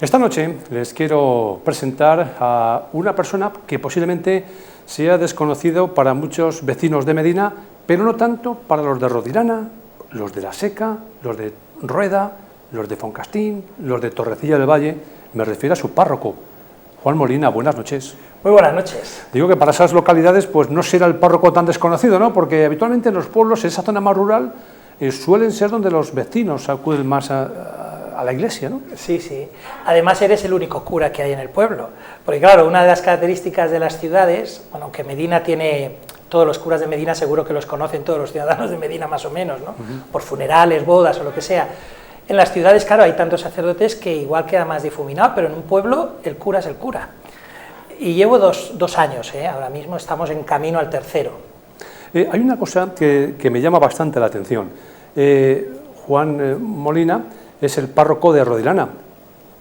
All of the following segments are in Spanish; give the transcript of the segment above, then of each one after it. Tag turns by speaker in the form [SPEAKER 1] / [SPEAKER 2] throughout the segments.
[SPEAKER 1] Esta noche les quiero presentar a una persona que posiblemente sea desconocido para muchos vecinos de Medina, pero no tanto para los de Rodilana, los de La Seca, los de Rueda, los de Foncastín, los de Torrecilla del Valle. Me refiero a su párroco, Juan Molina. Buenas noches.
[SPEAKER 2] Muy buenas noches.
[SPEAKER 1] Digo que para esas localidades pues no será el párroco tan desconocido, ¿no? Porque habitualmente en los pueblos, en esa zona más rural, suelen ser donde los vecinos acuden más a la iglesia, ¿no?
[SPEAKER 2] Sí, sí. Además eres el único cura que hay en el pueblo. Porque claro, una de las características de las ciudades, bueno, aunque Medina tiene, todos los curas de Medina seguro que los conocen todos los ciudadanos de Medina más o menos, ¿no? Por funerales, bodas o lo que sea. En las ciudades, claro, hay tantos sacerdotes que igual queda más difuminado, pero en un pueblo el cura es el cura. Y llevo dos años, ahora mismo estamos en camino al tercero.
[SPEAKER 1] Hay una cosa que me llama bastante la atención. Juan Molina es el párroco de Rodilana,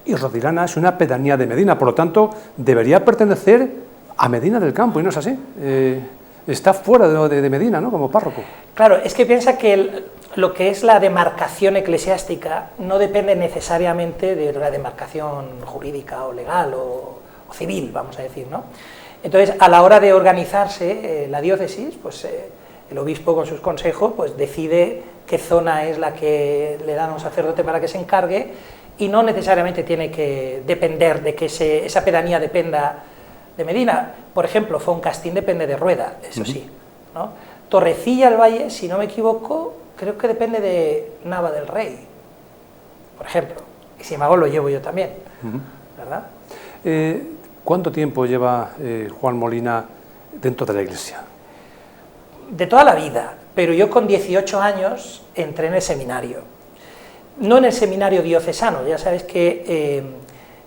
[SPEAKER 1] y Rodilana es una pedanía de Medina, por lo tanto debería pertenecer a Medina del Campo, y no es así. Está fuera de Medina, ¿no?, como párroco.
[SPEAKER 2] Claro, es que piensa que lo que es la demarcación eclesiástica no depende necesariamente de la demarcación jurídica o legal o civil, vamos a decir, ¿no? Entonces, a la hora de organizarse la diócesis, pues el obispo con sus consejos pues decide qué zona es la que le dan a un sacerdote para que se encargue, y no necesariamente tiene que depender de que esa pedanía dependa de Medina. Por ejemplo, Foncastín depende de Rueda, eso sí, ¿no? Torrecilla del Valle, si no me equivoco, creo que depende de Nava del Rey, por ejemplo, y si me hago lo llevo yo también, ¿verdad?
[SPEAKER 1] ¿Cuánto tiempo lleva Juan Molina dentro de la iglesia?
[SPEAKER 2] De toda la vida, pero yo con 18 años entré en el seminario. No en el seminario diocesano, ya sabes que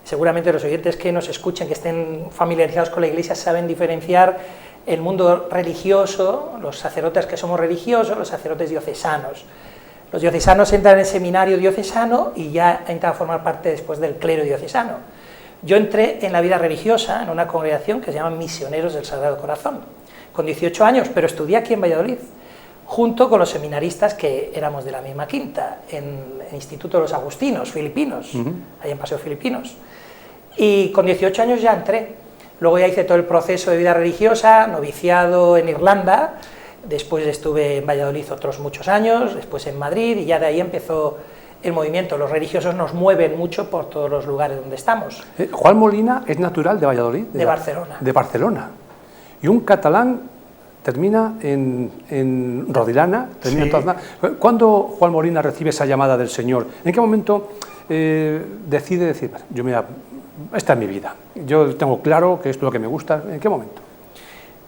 [SPEAKER 2] seguramente los oyentes que nos escuchen, que estén familiarizados con la iglesia, saben diferenciar el mundo religioso, los sacerdotes que somos religiosos, los sacerdotes diocesanos. Los diocesanos entran en el seminario diocesano y ya entran a formar parte después del clero diocesano. Yo entré en la vida religiosa en una congregación que se llama Misioneros del Sagrado Corazón, con 18 años, pero estudié aquí en Valladolid, junto con los seminaristas que éramos de la misma quinta, en el Instituto de los Agustinos, filipinos, ahí en Paseo Filipinos. Y con 18 años ya entré. Luego ya hice todo el proceso de vida religiosa, noviciado en Irlanda, después estuve en Valladolid otros muchos años, después en Madrid, y ya de ahí empezó el movimiento. Los religiosos nos mueven mucho por todos los lugares donde estamos.
[SPEAKER 1] Juan Molina es natural de Valladolid.
[SPEAKER 2] De Barcelona.
[SPEAKER 1] De Barcelona. Y un catalán termina en Rodilana. Termina sí. ¿Cuándo Juan Molina recibe esa llamada del Señor? ¿En qué momento decide decir, yo mira, esta es mi vida, yo tengo claro que esto es lo que me gusta? ¿En qué momento?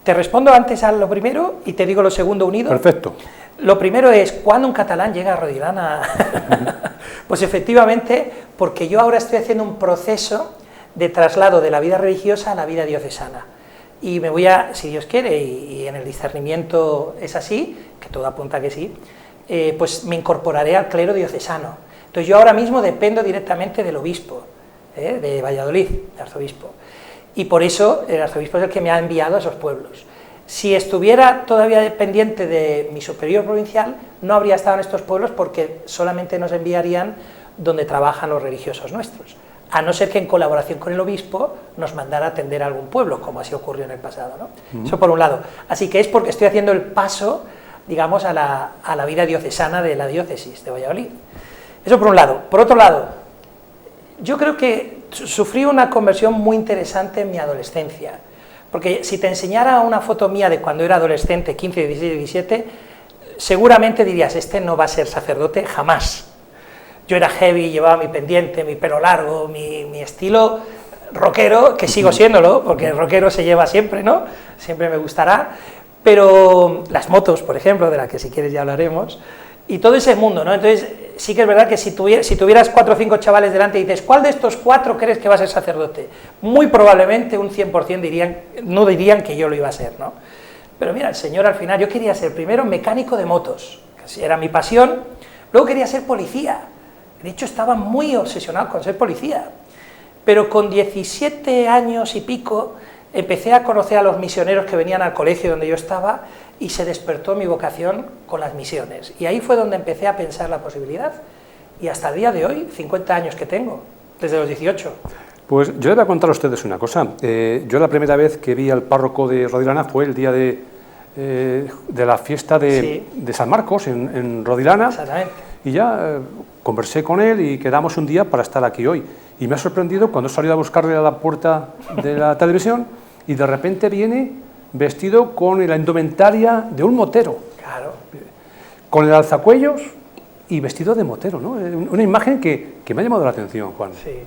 [SPEAKER 2] Te respondo antes a lo primero y te digo lo segundo unido.
[SPEAKER 1] Perfecto.
[SPEAKER 2] Lo primero es, ¿cuándo un catalán llega a Rodilana? Pues efectivamente, porque yo ahora estoy haciendo un proceso de traslado de la vida religiosa a la vida diocesana. Y me voy a, si Dios quiere, y en el discernimiento es así, que todo apunta a que sí, pues me incorporaré al clero diocesano. Entonces yo ahora mismo dependo directamente del obispo, de Valladolid, del arzobispo. Y por eso el arzobispo es el que me ha enviado a esos pueblos. Si estuviera todavía dependiente de mi superior provincial, no habría estado en estos pueblos, porque solamente nos enviarían donde trabajan los religiosos nuestros, a no ser que en colaboración con el obispo nos mandara a atender a algún pueblo, como así ocurrió en el pasado, ¿no? Eso por un lado. Así que es porque estoy haciendo el paso, digamos, a la vida diocesana de la diócesis de Valladolid. Eso por un lado. Por otro lado, yo creo que sufrí una conversión muy interesante en mi adolescencia, porque si te enseñara una foto mía de cuando era adolescente, 15, 16, 17, seguramente dirías, este no va a ser sacerdote jamás. Yo era heavy, llevaba mi pendiente, mi pelo largo, mi estilo rockero, que sigo siéndolo, porque el rockero se lleva siempre, ¿no? Siempre me gustará, pero las motos, por ejemplo, de las que si quieres ya hablaremos, y todo ese mundo, ¿no? Entonces, sí que es verdad que si tuvieras 4 o 5 chavales delante y dices, ¿cuál de estos 4 crees que va a ser sacerdote? Muy probablemente un 100% no dirían que yo lo iba a ser, ¿no? Pero mira, el Señor al final, yo quería ser primero mecánico de motos, que era mi pasión, luego quería ser policía. De hecho, estaba muy obsesionado con ser policía, pero con 17 años y pico empecé a conocer a los misioneros que venían al colegio donde yo estaba y se despertó mi vocación con las misiones. Y ahí fue donde empecé a pensar la posibilidad, y hasta el día de hoy, 50 años que tengo, desde los 18.
[SPEAKER 1] Pues yo les voy a contar a ustedes una cosa. Yo la primera vez que vi al párroco de Rodilana fue el día de la fiesta de San Marcos en Rodilana.
[SPEAKER 2] Exactamente.
[SPEAKER 1] Y ya conversé con él y quedamos un día para estar aquí hoy. Y me ha sorprendido cuando he salido a buscarle a la puerta de la televisión y de repente viene vestido con la indumentaria de un motero.
[SPEAKER 2] Claro.
[SPEAKER 1] Con el alzacuellos y vestido de motero, ¿no? Una imagen que me ha llamado la atención, Juan.
[SPEAKER 2] Sí.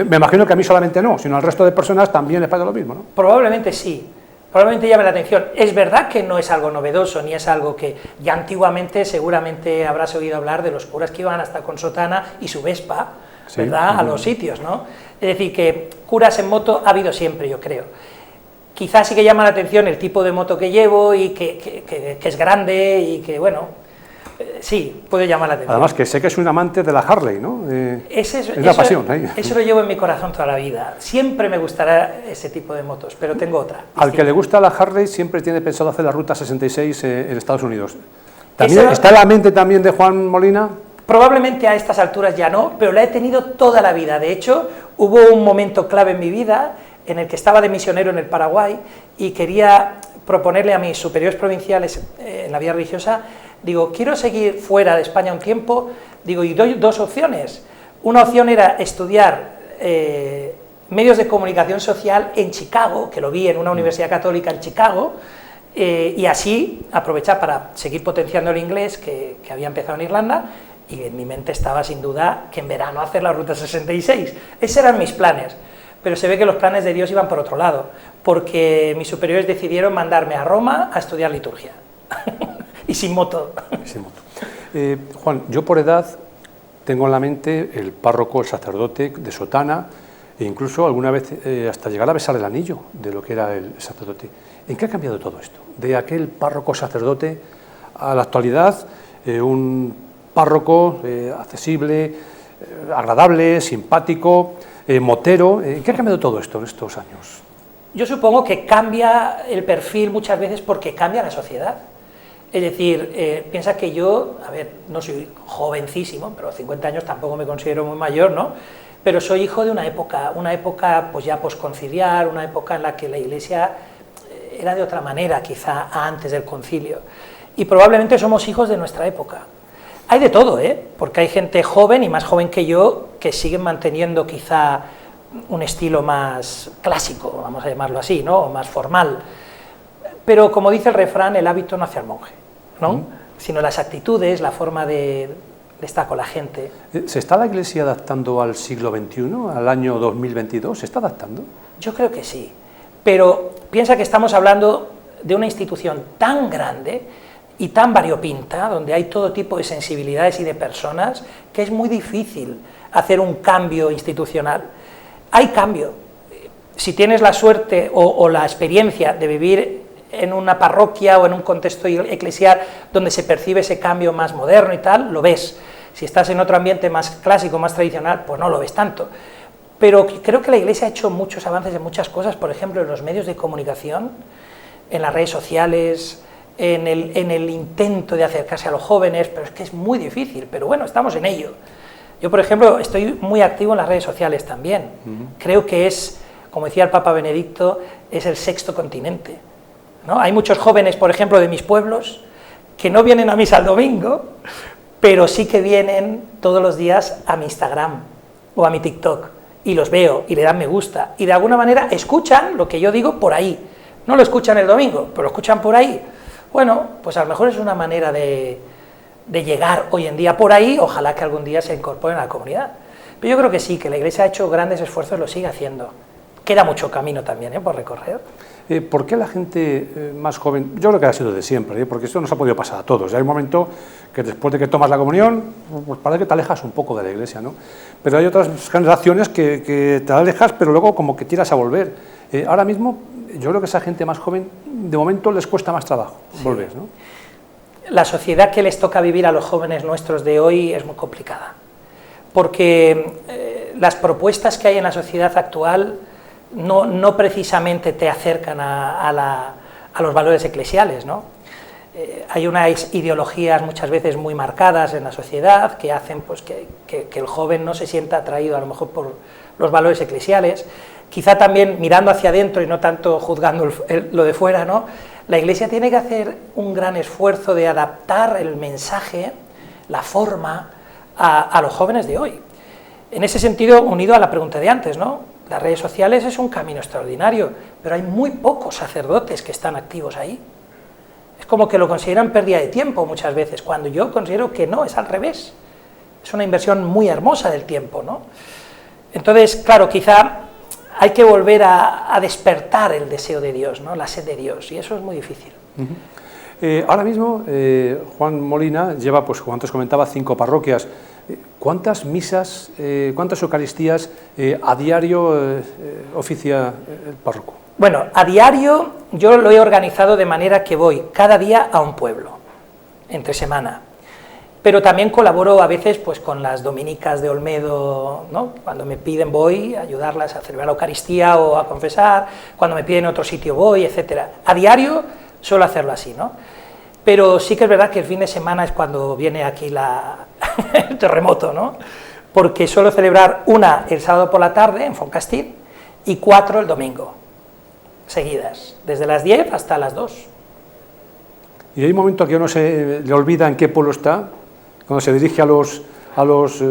[SPEAKER 1] Me imagino que a mí solamente no, sino al resto de personas también les pasa lo mismo, ¿no?
[SPEAKER 2] Probablemente sí. Probablemente llame la atención. Es verdad que no es algo novedoso, ni es algo que ya antiguamente seguramente habrás oído hablar de los curas que iban hasta con sotana y su Vespa, sí, ¿verdad?, a los sitios, ¿no? Es decir, que curas en moto ha habido siempre, yo creo. Quizás sí que llama la atención el tipo de moto que llevo y que es grande y que, bueno, sí, puede llamar la atención.
[SPEAKER 1] Además que sé que es un amante de la Harley, ¿no? Es la pasión.
[SPEAKER 2] Eso lo llevo en mi corazón toda la vida. Siempre me gustará ese tipo de motos, pero tengo otra.
[SPEAKER 1] Al que le gusta la Harley siempre tiene pensado hacer la Ruta 66 en Estados Unidos. ¿También está en la mente también de Juan Molina?
[SPEAKER 2] Probablemente a estas alturas ya no, pero la he tenido toda la vida. De hecho, hubo un momento clave en mi vida en el que estaba de misionero en el Paraguay y quería proponerle a mis superiores provinciales en la vida religiosa, digo, quiero seguir fuera de España un tiempo, digo, y doy dos opciones. Una opción era estudiar medios de comunicación social en Chicago, que lo vi en una universidad católica en Chicago, y así aprovechar para seguir potenciando el inglés que había empezado en Irlanda, y en mi mente estaba sin duda que en verano hacer la Ruta 66. Esos eran mis planes, pero se ve que los planes de Dios iban por otro lado, porque mis superiores decidieron mandarme a Roma a estudiar liturgia. Y sin moto.
[SPEAKER 1] Sin moto. Juan, yo por edad tengo en la mente el párroco, el sacerdote de sotana, e incluso alguna vez hasta llegar a besar el anillo de lo que era el sacerdote. ¿En qué ha cambiado todo esto? De aquel párroco sacerdote a la actualidad, un párroco accesible, agradable, simpático, motero. ¿En qué ha cambiado todo esto en estos años?
[SPEAKER 2] Yo supongo que cambia el perfil muchas veces porque cambia la sociedad. Es decir, piensa que yo, a ver, no soy jovencísimo, pero a 50 años tampoco me considero muy mayor, ¿no? Pero soy hijo de una época pues ya posconciliar, una época en la que la Iglesia era de otra manera, quizá antes del concilio. Y probablemente somos hijos de nuestra época. Hay de todo, porque hay gente joven y más joven que yo que siguen manteniendo quizá un estilo más clásico, vamos a llamarlo así, ¿no? O más formal. Pero como dice el refrán, el hábito no hace al monje, ¿no? Sino las actitudes, la forma de estar con la gente.
[SPEAKER 1] ¿Se está la Iglesia adaptando al siglo XXI, al año 2022? ¿Se está adaptando?
[SPEAKER 2] Yo creo que sí, pero piensa que estamos hablando de una institución tan grande y tan variopinta, donde hay todo tipo de sensibilidades y de personas, que es muy difícil hacer un cambio institucional. Hay cambio. Si tienes la suerte o la experiencia de vivir en una parroquia o en un contexto eclesial donde se percibe ese cambio más moderno y tal, lo ves. Si estás en otro ambiente más clásico, más tradicional, pues no lo ves tanto. Pero creo que la Iglesia ha hecho muchos avances en muchas cosas, por ejemplo, en los medios de comunicación, en las redes sociales, en el intento de acercarse a los jóvenes, pero es que es muy difícil, pero bueno, estamos en ello. Yo, por ejemplo, estoy muy activo en las redes sociales también. Creo que es, como decía el Papa Benedicto, es el sexto continente, ¿no? Hay muchos jóvenes, por ejemplo, de mis pueblos, que no vienen a misa el domingo, pero sí que vienen todos los días a mi Instagram o a mi TikTok, y los veo, y le dan me gusta, y de alguna manera escuchan lo que yo digo por ahí. No lo escuchan el domingo, pero lo escuchan por ahí. Bueno, pues a lo mejor es una manera de llegar hoy en día por ahí, ojalá que algún día se incorporen a la comunidad. Pero yo creo que sí, que la Iglesia ha hecho grandes esfuerzos, lo sigue haciendo. Queda mucho camino también por recorrer.
[SPEAKER 1] ¿Por qué la gente más joven? Yo creo que ha sido de siempre, porque esto nos ha podido pasar a todos. Hay un momento que después de que tomas la comunión, pues parece que te alejas un poco de la Iglesia, ¿no? Pero hay otras generaciones que te alejas, pero luego como que tiras a volver. Ahora mismo, yo creo que esa gente más joven, de momento les cuesta más trabajo volver, ¿no?
[SPEAKER 2] La sociedad que les toca vivir a los jóvenes nuestros de hoy es muy complicada, porque las propuestas que hay en la sociedad actual no precisamente te acercan a los valores eclesiales, ¿no? Hay unas ideologías muchas veces muy marcadas en la sociedad que hacen pues, que el joven no se sienta atraído a lo mejor por los valores eclesiales. Quizá también mirando hacia adentro y no tanto juzgando lo de fuera, ¿no? La Iglesia tiene que hacer un gran esfuerzo de adaptar el mensaje, la forma, a los jóvenes de hoy. En ese sentido, unido a la pregunta de antes, ¿no? Las redes sociales es un camino extraordinario, pero hay muy pocos sacerdotes que están activos ahí. Es como que lo consideran pérdida de tiempo muchas veces, cuando yo considero que no, es al revés. Es una inversión muy hermosa del tiempo, ¿no? Entonces, claro, quizá hay que volver a despertar el deseo de Dios, ¿no? La sed de Dios, y eso es muy difícil.
[SPEAKER 1] Ahora mismo, Juan Molina lleva, pues como antes comentaba, 5 parroquias. ¿Cuántas misas, cuántas Eucaristías a diario oficia el párroco?
[SPEAKER 2] Bueno, a diario yo lo he organizado de manera que voy cada día a un pueblo, entre semana. Pero también colaboro a veces pues, con las dominicas de Olmedo, ¿no? Cuando me piden voy a ayudarlas a celebrar la Eucaristía o a confesar, cuando me piden otro sitio voy, etc. A diario suelo hacerlo así, ¿no? Pero sí que es verdad que el fin de semana es cuando viene aquí el terremoto, ¿no? Porque suelo celebrar una el sábado por la tarde en Foncastín y 4 el domingo, seguidas, desde las 10 hasta las 2.
[SPEAKER 1] Y hay un momento que uno se le olvida en qué pueblo está, cuando se dirige a los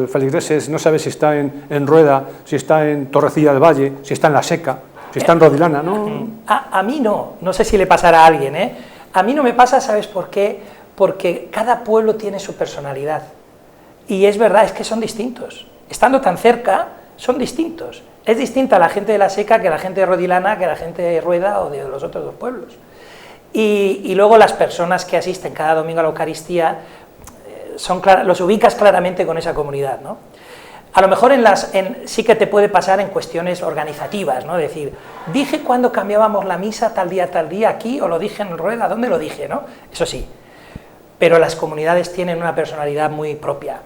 [SPEAKER 1] feligreses, no sabe si está en Rueda, si está en Torrecilla del Valle, si está en La Seca, si está en Rodilana, ¿no?
[SPEAKER 2] A mí no sé si le pasará a alguien, ¿eh? A mí no me pasa, ¿sabes por qué? Porque cada pueblo tiene su personalidad, y es verdad, es que son distintos. Estando tan cerca, son distintos. Es distinta la gente de La Seca que la gente de Rodilana, que la gente de Rueda o de los otros 2 pueblos. Y luego las personas que asisten cada domingo a la Eucaristía, los ubicas claramente con esa comunidad, ¿no? A lo mejor sí que te puede pasar en cuestiones organizativas, ¿no? Decir, dije cuando cambiábamos la misa tal día aquí, o lo dije en Rueda, ¿dónde lo dije, no? Eso sí, pero las comunidades tienen una personalidad muy propia,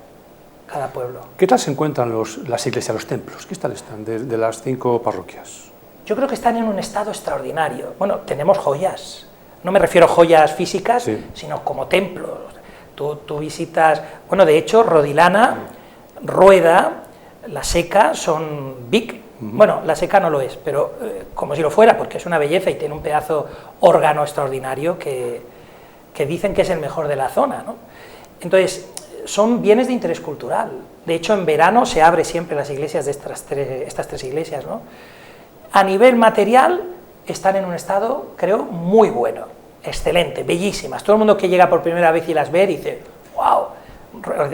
[SPEAKER 2] cada pueblo.
[SPEAKER 1] ¿Qué tal se encuentran las iglesias, los templos? ¿Qué tal están de las 5 parroquias?
[SPEAKER 2] Yo creo que están en un estado extraordinario. Bueno, tenemos joyas, no me refiero a joyas físicas, sí, sino como templos. Tú visitas, bueno, de hecho, Rodilana, Rueda, La Seca son big. Bueno, La Seca no lo es, pero como si lo fuera, porque es una belleza y tiene un pedazo órgano extraordinario que dicen que es el mejor de la zona, ¿no? Entonces, son bienes de interés cultural. De hecho, en verano se abre siempre las iglesias de estas tres iglesias, ¿no? A nivel material, están en un estado, creo, muy bueno, excelente, bellísimas. Todo el mundo que llega por primera vez y las ve dice, wow,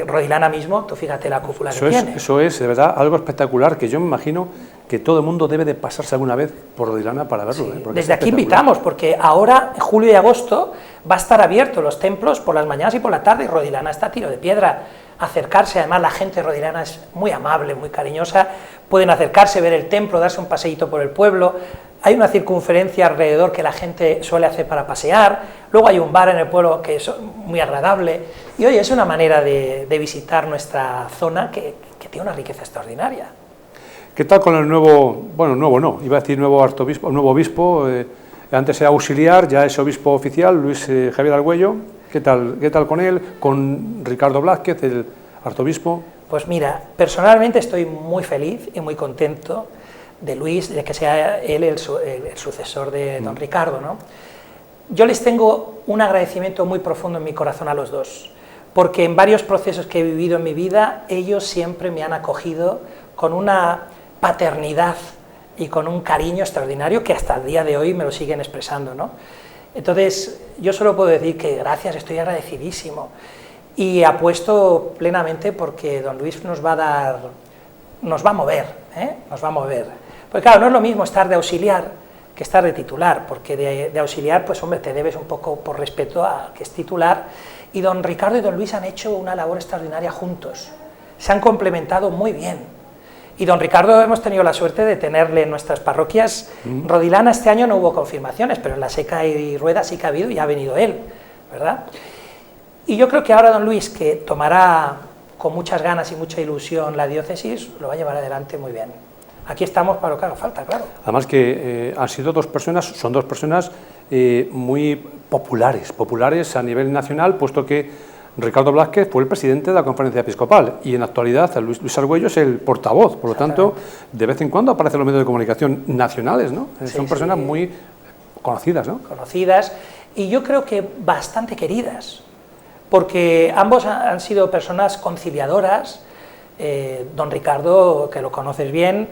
[SPEAKER 2] Rodilana mismo, tú fíjate la cúpula que tiene.
[SPEAKER 1] Eso es, de verdad, algo espectacular, que yo me imagino que todo el mundo debe de pasarse alguna vez por Rodilana para verlo.
[SPEAKER 2] Sí, desde aquí invitamos, porque ahora, en julio y agosto, va a estar abierto los templos por las mañanas y por la tarde, y Rodilana está a tiro de piedra. Acercarse, además la gente de Rodilana es muy amable, muy cariñosa, pueden acercarse, ver el templo, darse un paseíto por el pueblo. Hay una circunferencia alrededor que la gente suele hacer para pasear, luego hay un bar en el pueblo que es muy agradable, y oye, es una manera de visitar nuestra zona que tiene una riqueza extraordinaria.
[SPEAKER 1] ¿Qué tal con el nuevo, bueno, nuevo no, iba a decir nuevo arzobispo, nuevo obispo, antes era auxiliar, ya es obispo oficial, Luis Javier Argüello? ¿Qué tal con él, con Ricardo Blázquez, el arzobispo?
[SPEAKER 2] Pues mira, personalmente estoy muy feliz y muy contento de Luis, de que sea él el sucesor de don Ricardo, ¿no? Yo les tengo un agradecimiento muy profundo en mi corazón a los dos, porque en varios procesos que he vivido en mi vida, ellos siempre me han acogido con una paternidad y con un cariño extraordinario que hasta el día de hoy me lo siguen expresando, ¿no? Entonces, yo solo puedo decir que gracias, estoy agradecidísimo, y apuesto plenamente porque don Luis nos va a mover, nos va a mover. Porque claro, no es lo mismo estar de auxiliar que estar de titular, porque de auxiliar, pues hombre, te debes un poco por respeto a que es titular, y don Ricardo y don Luis han hecho una labor extraordinaria juntos, se han complementado muy bien. Y don Ricardo hemos tenido la suerte de tenerle en nuestras parroquias. Rodilana este año no hubo confirmaciones, pero en La Seca y Rueda sí que ha habido y ha venido él, ¿verdad? Y yo creo que ahora don Luis, que tomará con muchas ganas y mucha ilusión la diócesis, lo va a llevar adelante muy bien. aquí estamos para lo que haga falta, claro.
[SPEAKER 1] Además que han sido son dos personas muy populares a nivel nacional, puesto que Ricardo Blázquez fue el presidente de la Conferencia Episcopal y en la actualidad Luis Argüello es el portavoz, por lo tanto, de vez en cuando aparecen los medios de comunicación nacionales, ¿no? Son personas muy conocidas, ¿no?
[SPEAKER 2] Conocidas y yo creo que bastante queridas, porque ambos han sido personas conciliadoras. Don Ricardo, que lo conoces bien,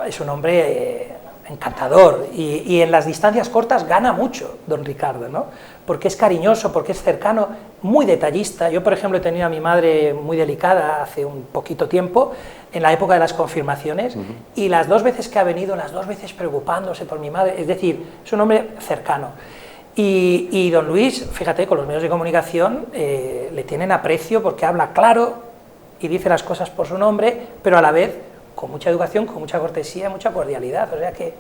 [SPEAKER 2] es un hombre encantador y en las distancias cortas gana mucho don Ricardo, ¿no? Porque es cariñoso, porque es cercano, muy detallista. Yo, por ejemplo, he tenido a mi madre muy delicada hace un poquito tiempo, en la época de las confirmaciones, y las 2 veces que ha venido, las 2 veces preocupándose por mi madre, es decir, es un hombre cercano. Y don Luis, fíjate, con los medios de comunicación le tienen aprecio porque habla claro y dice las cosas por su nombre, pero a la vez con mucha educación, con mucha cortesía, mucha cordialidad, o sea que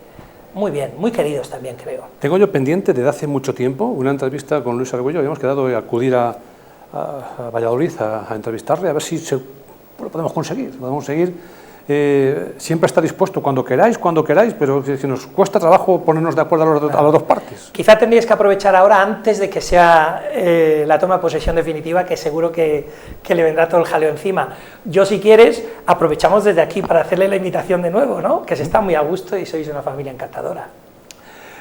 [SPEAKER 2] muy bien, muy queridos también, creo.
[SPEAKER 1] Tengo yo pendiente desde hace mucho tiempo una entrevista con Luis Argüello, habíamos quedado de acudir a Valladolid a entrevistarle, a ver si lo podemos conseguir, siempre está dispuesto cuando queráis, pero si nos cuesta trabajo ponernos de acuerdo a las dos partes.
[SPEAKER 2] Quizá tendríais que aprovechar ahora antes de que sea la toma de posesión definitiva, que seguro que le vendrá todo el jaleo encima. Yo, si quieres, aprovechamos desde aquí para hacerle la invitación de nuevo, ¿no? Que se está muy a gusto y sois una familia encantadora.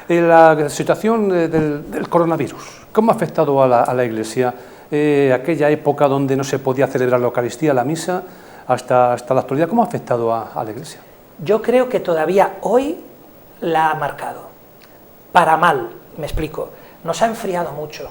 [SPEAKER 1] La situación del coronavirus, ¿cómo ha afectado a la Iglesia? Aquella época donde no se podía celebrar la Eucaristía, la misa, hasta la actualidad, ¿cómo ha afectado a la Iglesia?
[SPEAKER 2] Yo creo que todavía hoy la ha marcado, para mal, me explico, nos ha enfriado mucho,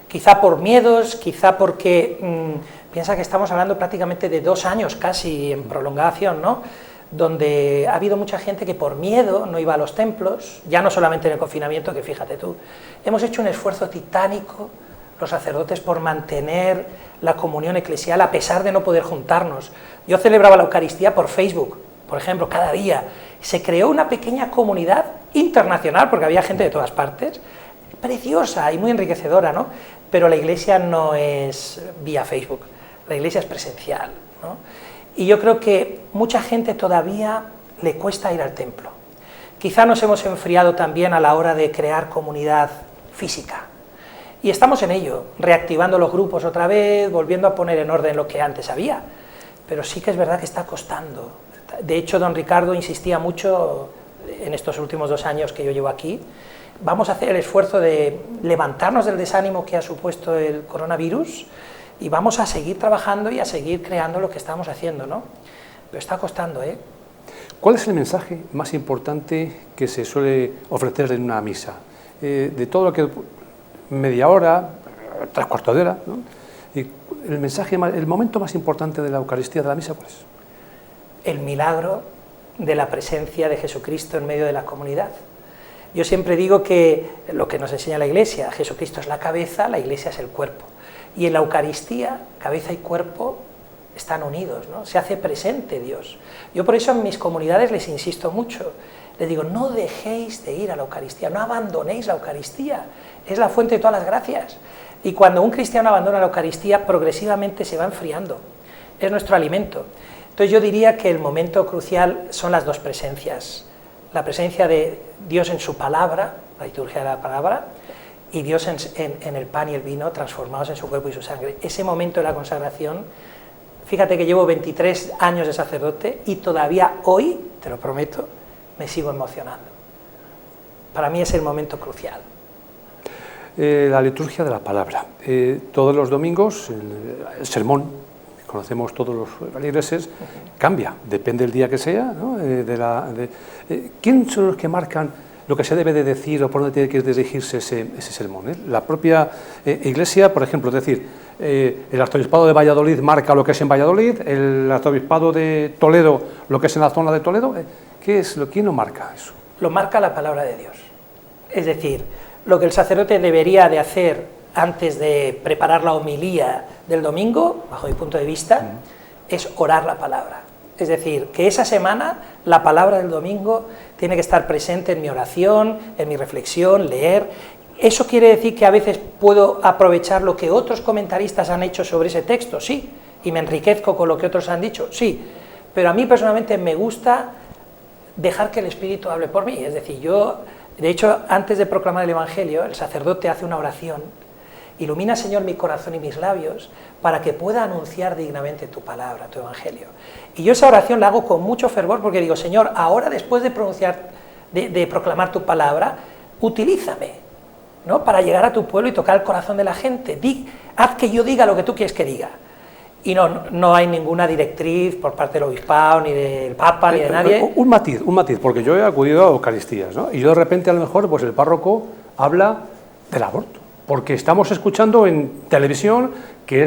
[SPEAKER 2] quizá por miedos, quizá porque, piensa que estamos hablando prácticamente de 2 años casi en prolongación, ¿no?, donde ha habido mucha gente que por miedo no iba a los templos, ya no solamente en el confinamiento, que fíjate tú, hemos hecho un esfuerzo titánico, los sacerdotes, por mantener la comunión eclesial a pesar de no poder juntarnos. Yo celebraba la Eucaristía por Facebook, por ejemplo, cada día. Se creó una pequeña comunidad internacional, porque había gente de todas partes, preciosa y muy enriquecedora, ¿no? Pero la Iglesia no es vía Facebook, la Iglesia es presencial, ¿no? Y yo creo que mucha gente todavía le cuesta ir al templo. Quizá nos hemos enfriado también a la hora de crear comunidad física. Y estamos en ello, reactivando los grupos otra vez, volviendo a poner en orden lo que antes había. Pero sí que es verdad que está costando. De hecho, don Ricardo insistía mucho en estos últimos 2 años que yo llevo aquí. Vamos a hacer el esfuerzo de levantarnos del desánimo que ha supuesto el coronavirus y vamos a seguir trabajando y a seguir creando lo que estamos haciendo, ¿no? Pero está costando, ¿eh?
[SPEAKER 1] ¿Cuál es el mensaje más importante que se suele ofrecer en una misa? De todo lo que... media hora, 3/4 de hora, ¿no? Y el momento más importante de la Eucaristía, de la misa, ¿cuál es?
[SPEAKER 2] El milagro de la presencia de Jesucristo en medio de la comunidad. Yo siempre digo que lo que nos enseña la Iglesia, Jesucristo es la cabeza, la Iglesia es el cuerpo. Y en la Eucaristía, cabeza y cuerpo están unidos, ¿no? Se hace presente Dios. Yo por eso en mis comunidades les insisto mucho. Les digo, no dejéis de ir a la Eucaristía, no abandonéis la Eucaristía, es la fuente de todas las gracias. Y cuando un cristiano abandona la Eucaristía, progresivamente se va enfriando, es nuestro alimento. Entonces yo diría que el momento crucial son las 2 presencias, la presencia de Dios en su palabra, la liturgia de la palabra, y Dios en el pan y el vino transformados en su cuerpo y su sangre. Ese momento de la consagración, fíjate que llevo 23 años de sacerdote y todavía hoy, te lo prometo, me sigo emocionando. Para mí es el momento crucial.
[SPEAKER 1] La liturgia de la palabra. Todos los domingos, el sermón, conocemos todos los feligreses, cambia, depende del día que sea, ¿no? ¿Quién son los que marcan lo que se debe de decir o por dónde tiene que dirigirse ese sermón? La propia Iglesia, por ejemplo, es decir, el arzobispado de Valladolid marca lo que es en Valladolid, el arzobispado de Toledo lo que es en la zona de Toledo. ¿Quién lo marca eso?
[SPEAKER 2] Lo marca la palabra de Dios. Es decir, lo que el sacerdote debería de hacer antes de preparar la homilía del domingo, bajo mi punto de vista, es orar la palabra. Es decir, que esa semana la palabra del domingo tiene que estar presente en mi oración, en mi reflexión, leer. ¿Eso quiere decir que a veces puedo aprovechar lo que otros comentaristas han hecho sobre ese texto? Sí. ¿Y me enriquezco con lo que otros han dicho? Sí. Pero a mí personalmente me gusta dejar que el Espíritu hable por mí. Es decir, yo, de hecho, antes de proclamar el Evangelio, el sacerdote hace una oración: ilumina, Señor, mi corazón y mis labios, para que pueda anunciar dignamente tu palabra, tu Evangelio. Y yo esa oración la hago con mucho fervor, porque digo: Señor, ahora después de pronunciar, de proclamar tu palabra, utilízame, ¿no?, para llegar a tu pueblo y tocar el corazón de la gente. Haz que yo diga lo que tú quieres que diga. Y no hay ninguna directriz por parte del obispado, ni del Papa, ni de nadie.
[SPEAKER 1] Un matiz, porque yo he acudido a Eucaristías, ¿no?, y yo de repente a lo mejor pues el párroco habla del aborto, porque estamos escuchando en televisión que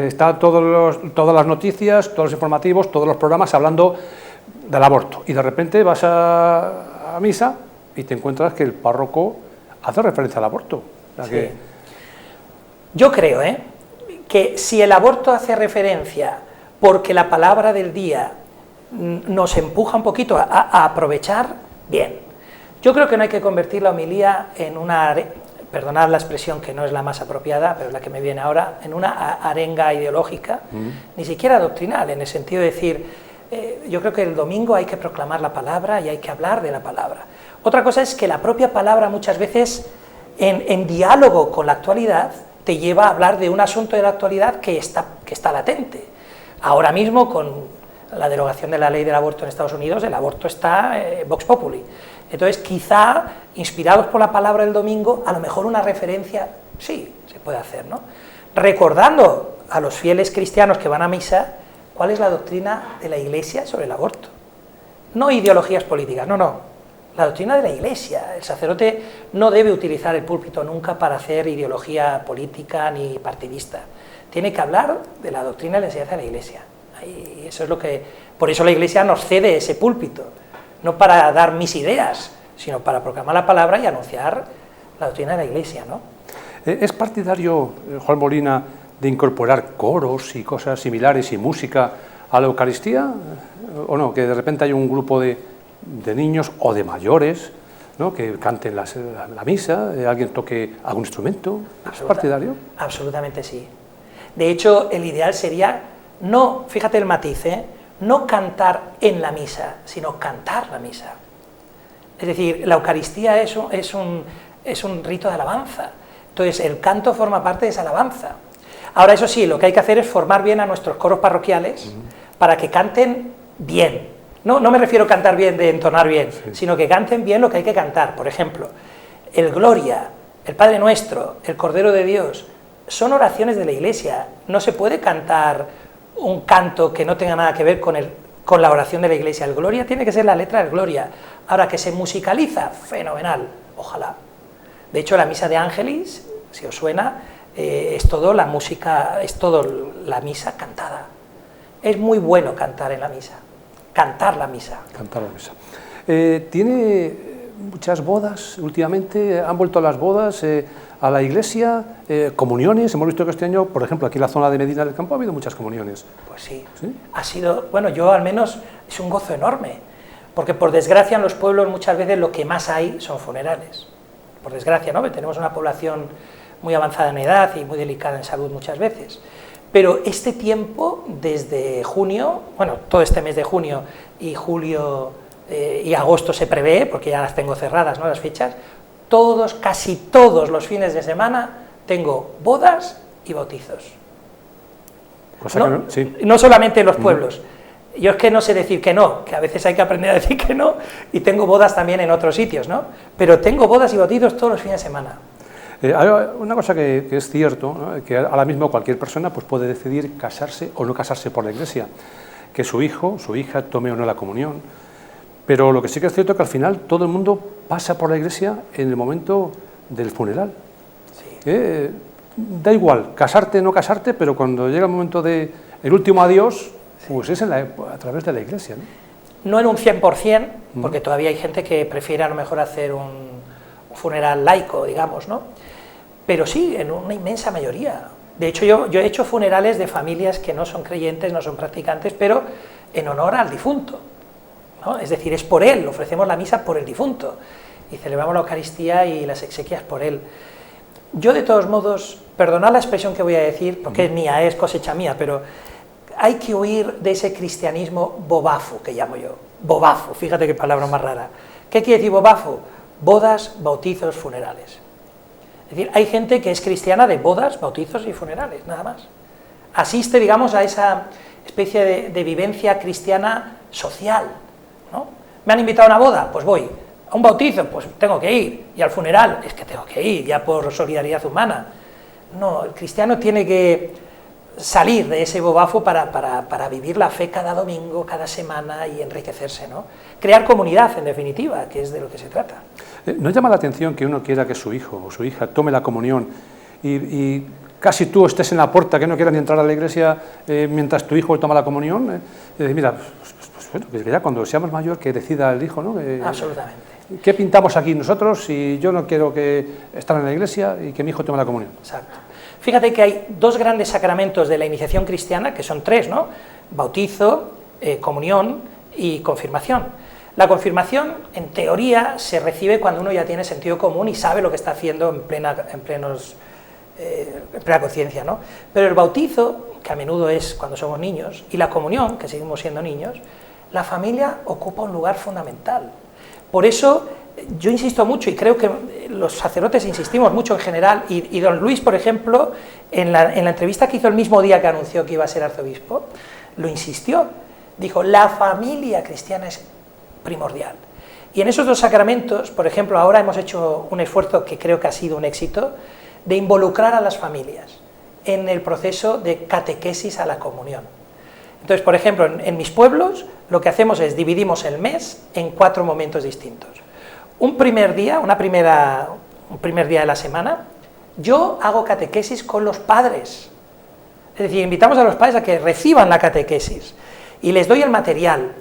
[SPEAKER 1] está todas las noticias, todos los informativos, todos los programas hablando del aborto, y de repente vas a misa y te encuentras que el párroco hace referencia al aborto. O sea,
[SPEAKER 2] sí. Yo creo, que si el aborto hace referencia porque la palabra del día nos empuja un poquito a aprovechar, bien. Yo creo que no hay que convertir la homilía en una, perdonad la expresión que no es la más apropiada, pero es la que me viene ahora, en una arenga ideológica, ni siquiera doctrinal, en el sentido de decir, yo creo que el domingo hay que proclamar la palabra y hay que hablar de la palabra. Otra cosa es que la propia palabra muchas veces, en diálogo con la actualidad, te lleva a hablar de un asunto de la actualidad que está latente. Ahora mismo, con la derogación de la ley del aborto en Estados Unidos, el aborto está vox populi. Entonces, quizá, inspirados por la palabra del domingo, a lo mejor una referencia, sí, se puede hacer, ¿no? Recordando a los fieles cristianos que van a misa, ¿cuál es la doctrina de la Iglesia sobre el aborto? No ideologías políticas, no. La doctrina de la Iglesia. El sacerdote no debe utilizar el púlpito nunca para hacer ideología política ni partidista. Tiene que hablar de la doctrina de la enseñanza de la Iglesia. Y eso es lo que... Por eso la Iglesia nos cede ese púlpito. No para dar mis ideas, sino para proclamar la palabra y anunciar la doctrina de la Iglesia, ¿no?
[SPEAKER 1] ¿Es partidario, Juan Molina, de incorporar coros y cosas similares y música a la Eucaristía? ¿O no? Que de repente hay un grupo de niños o de mayores, ¿no?, que canten la misa, alguien toque algún instrumento. ¿Es partidario?
[SPEAKER 2] Absolutamente sí. De hecho, el ideal sería, no, fíjate el matiz, no cantar en la misa, sino cantar la misa. Es decir, la Eucaristía es un rito de alabanza. Entonces, el canto forma parte de esa alabanza. Ahora, eso sí, lo que hay que hacer es formar bien a nuestros coros parroquiales para que canten bien. No me refiero a cantar bien, de entonar bien, sino que canten bien lo que hay que cantar. Por ejemplo, el Gloria, el Padre Nuestro, el Cordero de Dios, son oraciones de la Iglesia. No se puede cantar un canto que no tenga nada que ver con la oración de la Iglesia. El Gloria tiene que ser la letra del Gloria. Ahora, que se musicaliza, fenomenal, ojalá. De hecho, la misa de Ángelis, si os suena, es todo la música, es todo la misa cantada. Es muy bueno cantar en la misa. Cantar la misa.
[SPEAKER 1] Cantar la misa. ¿Tiene muchas bodas últimamente? ¿Han vuelto las bodas a la iglesia? ¿Comuniones? Hemos visto que este año, por ejemplo, aquí en la zona de Medina del Campo ha habido muchas comuniones.
[SPEAKER 2] Pues sí. Ha sido, bueno, yo al menos, es un gozo enorme, porque por desgracia en los pueblos muchas veces lo que más hay son funerales. Por desgracia, ¿no? Porque tenemos una población muy avanzada en edad y muy delicada en salud muchas veces. Pero este tiempo, desde junio, bueno, todo este mes de junio y julio y agosto se prevé, porque ya las tengo cerradas, ¿no?, las fechas, casi todos los fines de semana tengo bodas y bautizos. No solamente en los pueblos. Yo es que no sé decir que no, que a veces hay que aprender a decir que no, y tengo bodas también en otros sitios, ¿no? Pero tengo bodas y bautizos todos los fines de semana.
[SPEAKER 1] Hay una cosa que es cierto, ¿no?, que ahora mismo cualquier persona pues, puede decidir casarse o no casarse por la Iglesia, que su hijo, su hija tome o no la comunión, pero lo que sí que es cierto es que al final todo el mundo pasa por la Iglesia en el momento del funeral.
[SPEAKER 2] Sí.
[SPEAKER 1] Da igual, casarte o no casarte, pero cuando llega el momento del último adiós, pues es a través de la Iglesia, ¿no?
[SPEAKER 2] No en un 100%, porque todavía hay gente que prefiere a lo mejor hacer un funeral laico, digamos, ¿no? Pero sí, en una inmensa mayoría. De hecho, yo he hecho funerales de familias que no son creyentes, no son practicantes, pero en honor al difunto, ¿no? Es decir, es por él, ofrecemos la misa por el difunto, y celebramos la Eucaristía y las exequias por él. Yo, de todos modos, perdonad la expresión que voy a decir, porque es mía, es cosecha mía, pero hay que huir de ese cristianismo bobafo, que llamo yo. Bobafo, fíjate qué palabra más rara. ¿Qué quiere decir bobafo? Bodas, bautizos, funerales. Es decir, hay gente que es cristiana de bodas, bautizos y funerales, nada más. Asiste, digamos, a esa especie de vivencia cristiana social, ¿no? ¿Me han invitado a una boda? Pues voy. ¿A un bautizo? Pues tengo que ir. ¿Y al funeral? Es que tengo que ir, ya por solidaridad humana. No, el cristiano tiene que salir de ese bobafo para vivir la fe cada domingo, cada semana y enriquecerse, ¿no? Crear comunidad, en definitiva, que es de lo que se trata.
[SPEAKER 1] ¿No llama la atención que uno quiera que su hijo o su hija tome la comunión y casi tú estés en la puerta, que no quieras ni entrar a la iglesia mientras tu hijo toma la comunión? Mira, pues bueno, que ya cuando seamos mayor que decida el hijo, ¿no?
[SPEAKER 2] Absolutamente.
[SPEAKER 1] ¿Qué pintamos aquí nosotros si yo no quiero estar en la iglesia y que mi hijo tome la comunión?
[SPEAKER 2] Exacto. Fíjate que hay dos grandes sacramentos de la iniciación cristiana, que son tres, ¿no? Bautizo, comunión y confirmación. La confirmación, en teoría, se recibe cuando uno ya tiene sentido común y sabe lo que está haciendo en plena conciencia, ¿no? Pero el bautizo, que a menudo es cuando somos niños, y la comunión, que seguimos siendo niños, la familia ocupa un lugar fundamental. Por eso yo insisto mucho, y creo que los sacerdotes insistimos mucho en general, y don Luis, por ejemplo, en la entrevista que hizo el mismo día que anunció que iba a ser arzobispo, lo insistió. Dijo, la familia cristiana es primordial. Y en esos dos sacramentos, por ejemplo, ahora hemos hecho un esfuerzo que creo que ha sido un éxito, de involucrar a las familias en el proceso de catequesis a la comunión. Entonces, por ejemplo, en mis pueblos lo que hacemos es dividimos el mes en 4 momentos distintos. Un primer día de la semana, yo hago catequesis con los padres. Es decir, invitamos a los padres a que reciban la catequesis y les doy el material.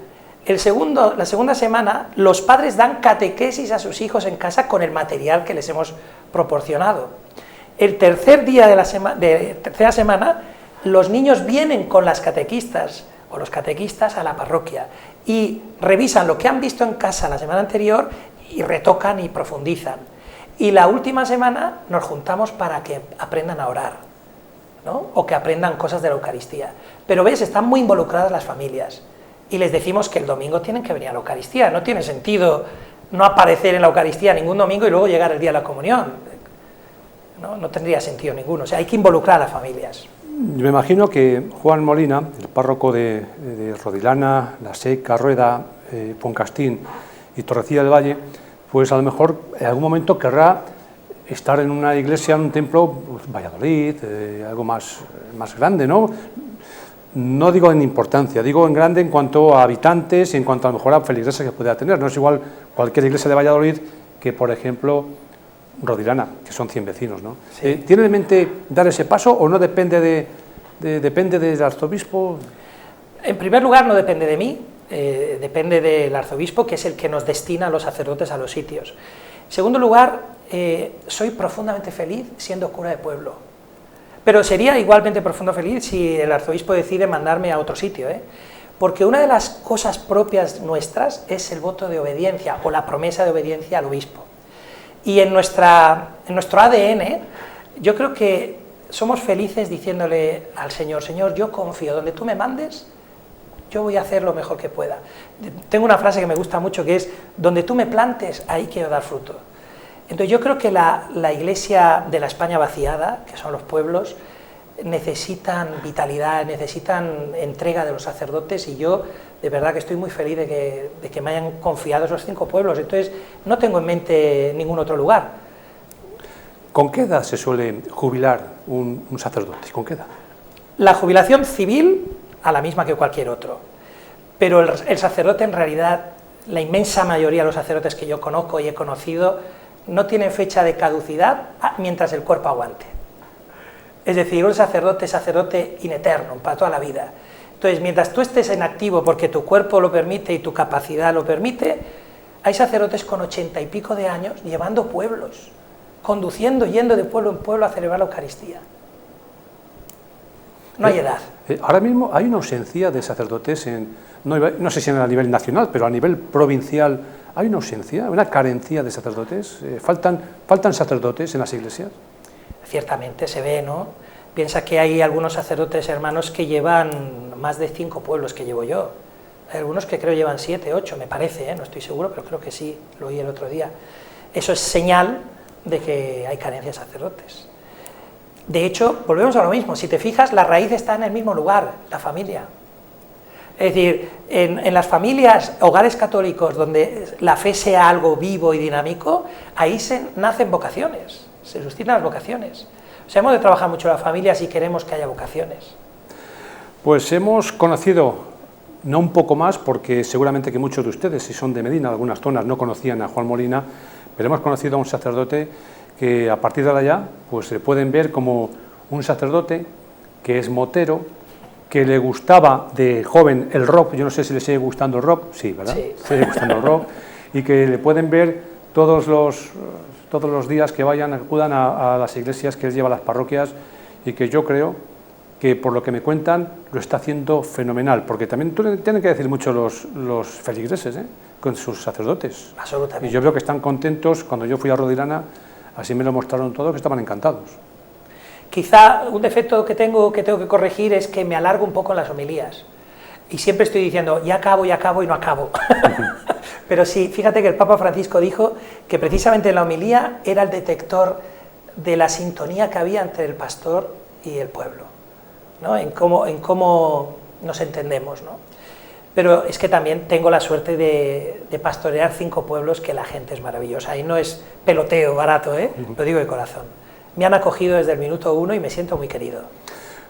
[SPEAKER 2] La segunda semana, los padres dan catequesis a sus hijos en casa con el material que les hemos proporcionado. El tercer día de tercera semana, los niños vienen con las catequistas o los catequistas a la parroquia y revisan lo que han visto en casa la semana anterior y retocan y profundizan. Y la última semana nos juntamos para que aprendan a orar, ¿no? O que aprendan cosas de la Eucaristía. Pero ves, están muy involucradas las familias y les decimos que el domingo tienen que venir a la Eucaristía. No tiene sentido no aparecer en la Eucaristía ningún domingo y luego llegar el día de la comunión. No tendría sentido ninguno. O sea, hay que involucrar a las familias.
[SPEAKER 1] Yo me imagino que Juan Molina, el párroco de Rodilana, La Seca, Rueda, Poncastín y Torrecilla del Valle, pues a lo mejor en algún momento querrá estar en una iglesia, en un templo, pues Valladolid, algo más grande, ¿no? No digo en importancia, digo en grande en cuanto a habitantes y en cuanto a lo mejor a feligreses que pueda tener. No es igual cualquier iglesia de Valladolid que, por ejemplo, Rodilana, que son 100 vecinos, ¿no? Sí. ¿Tiene en mente dar ese paso o no depende depende del arzobispo?
[SPEAKER 2] En primer lugar, no depende de mí, depende del arzobispo, que es el que nos destina a los sacerdotes a los sitios. En segundo lugar, soy profundamente feliz siendo cura de pueblo, pero sería igualmente profundo feliz si el arzobispo decide mandarme a otro sitio, porque una de las cosas propias nuestras es el voto de obediencia o la promesa de obediencia al obispo. Y en nuestro ADN, yo creo que somos felices diciéndole al Señor, Señor, yo confío, donde tú me mandes, yo voy a hacer lo mejor que pueda. Tengo una frase que me gusta mucho que es, donde tú me plantes, ahí quiero dar fruto. Entonces yo creo que la iglesia de la España vaciada, que son los pueblos, necesitan vitalidad, necesitan entrega de los sacerdotes y yo de verdad que estoy muy feliz de que me hayan confiado esos 5 pueblos, entonces no tengo en mente ningún otro lugar.
[SPEAKER 1] ¿Con qué edad se suele jubilar un sacerdote? ¿Con qué edad?
[SPEAKER 2] La jubilación civil a la misma que cualquier otro, pero el sacerdote en realidad, la inmensa mayoría de los sacerdotes que yo conozco y he conocido, no tienen fecha de caducidad mientras el cuerpo aguante. Es decir, un sacerdote es sacerdote in eternum, para toda la vida. Entonces, mientras tú estés en activo porque tu cuerpo lo permite y tu capacidad lo permite, hay sacerdotes con 80 y pico de años llevando pueblos, conduciendo, yendo de pueblo en pueblo a celebrar la Eucaristía. No hay edad.
[SPEAKER 1] Ahora mismo hay una ausencia de sacerdotes, no sé si a nivel nacional, pero a nivel provincial, hay una ausencia, una carencia de sacerdotes. ¿Faltan sacerdotes en las iglesias?
[SPEAKER 2] Ciertamente se ve, ¿no? Piensa que hay algunos sacerdotes hermanos que llevan más de 5 pueblos que llevo yo. Hay algunos que creo llevan 7, 8, me parece, no estoy seguro, pero creo que sí, lo oí el otro día. Eso es señal de que hay carencia de sacerdotes. De hecho, volvemos a lo mismo, si te fijas, la raíz está en el mismo lugar, la familia. Es decir, en las familias, hogares católicos, donde la fe sea algo vivo y dinámico, ahí nacen vocaciones, se suscitan las vocaciones. O sea, hemos de trabajar mucho la familia si queremos que haya vocaciones.
[SPEAKER 1] Pues hemos conocido, no un poco más, porque seguramente que muchos de ustedes, si son de Medina, algunas zonas, no conocían a Juan Molina, pero hemos conocido a un sacerdote que a partir de allá pues se pueden ver como un sacerdote que es motero, que le gustaba de joven el rock, yo no sé si le sigue gustando el rock, sí, ¿verdad?
[SPEAKER 2] Sí.
[SPEAKER 1] Sigue gustando el rock, y que le pueden ver todos los días que vayan, acudan a las iglesias que él lleva a las parroquias, y que yo creo que por lo que me cuentan lo está haciendo fenomenal, porque también tienen que decir mucho los feligreses, con sus sacerdotes.
[SPEAKER 2] Absolutamente.
[SPEAKER 1] Y yo veo que están contentos. Cuando yo fui a Rodirana, así me lo mostraron todos, que estaban encantados.
[SPEAKER 2] Quizá un defecto que tengo que corregir es que me alargo un poco en las homilías. Y siempre estoy diciendo, ya acabo y no acabo. Pero sí, fíjate que el Papa Francisco dijo que precisamente la homilía era el detector de la sintonía que había entre el pastor y el pueblo, ¿no? En cómo nos entendemos, ¿no? Pero es que también tengo la suerte de pastorear 5 pueblos que la gente es maravillosa. Y no es peloteo barato, lo digo de corazón. Me han acogido desde el minuto 1 y me siento muy querido.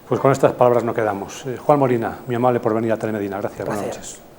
[SPEAKER 1] Pues con estas palabras nos quedamos. Juan Molina, muy amable por venir a Telemedina. Gracias.
[SPEAKER 2] Gracias.
[SPEAKER 1] Buenas noches.